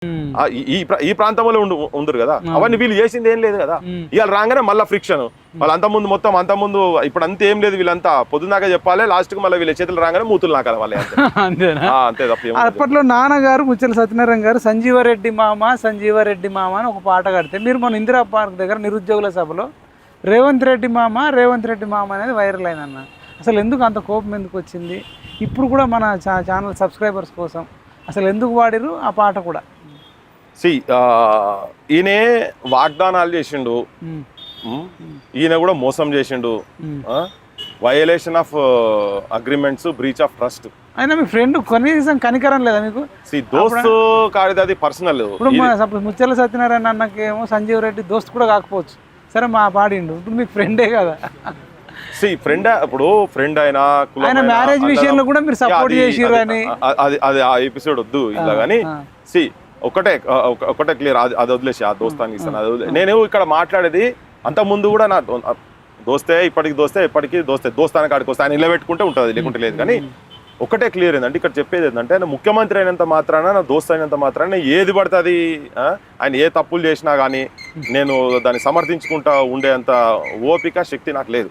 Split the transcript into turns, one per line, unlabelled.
ఈ ప్రాంతంలో ఉండరు కదా, అవన్నీ వీళ్ళు చేసింది ఏం లేదు కదా. ఇవాళ రాగానే మళ్ళీ ఫ్రిక్షన్, వాళ్ళు అంత ముందు ఇప్పుడు అంత ఏం లేదు, వీళ్ళంతా పొద్దున్నాక చెప్పాలి, లాస్ట్ కు మళ్ళీ వీళ్ళ చేతులు రాగానే మూతులు నాకాలి వాళ్ళే. అంతే తప్ప.
అప్పట్లో నాన్నగారు ముచ్చల సత్యనారాయణ గారు సంజీవారెడ్డి మామ అని ఒక పాట కడితే, మీరు మన ఇందిరా పార్క్ దగ్గర నిరుద్యోగుల సభలో రేవంత్ రెడ్డి మామ అనేది వైరల్ అయిందన్న. అసలు ఎందుకు అంత కోపం ఎందుకు వచ్చింది? ఇప్పుడు కూడా మన ఛానల్ సబ్స్క్రైబర్స్ కోసం అసలు ఎందుకు వాడిరు ఆ పాట కూడా?
ఈయనే వాగ్దానాలు చేసిండు, ఈయన కూడా మోసం చేసిండు, violation of agreements, breach of trust.
అయినా మీ ఫ్రెండ్ కనీసం కనికరం లేదా మీకు?
దోస్తు కాదు, అది పర్సనల్.
ఇప్పుడు ముత్యాల సత్యనారాయణ అన్నకేమో సంజీవ్ రెడ్డి దోస్తు కూడా కాకపోవచ్చు, సరే మా పాడిండు, ఇప్పుడు మీకు ఫ్రెండే కదా.
ఫ్రెండ్, ఇప్పుడు ఫ్రెండ్ అయినా
మ్యారేజ్ విషయంలో కూడా మీరు సపోర్ట్ చేసిర్రు అని,
అది ఆ ఎపిసోడ్ వద్దు ఇలా. కానీ ఒకటే క్లియర్, అది వదిలేసి ఆ దోస్తానికి ఇస్తాను, అది వదిలే. నేను ఇక్కడ మాట్లాడేది అంత ముందు కూడా నా దోస్తే, ఇప్పటికి దోస్తానికి కాడికి వస్తే ఆయన నిలబెట్టుకుంటే ఉంటుంది, లేకుంటే లేదు. కానీ ఒకటే క్లియర్ ఏంటంటే ఇక్కడ చెప్పేది ఏంటంటే, ఆయన ముఖ్యమంత్రి అయినంత మాత్రాన, నా దోస్త్ అయినంత మాత్రాన ఏది పడుతుంది, ఆయన ఏ తప్పులు చేసినా కానీ నేను దాన్ని సమర్థించుకుంటా ఉండేంత ఓపిక, శక్తి నాకు లేదు.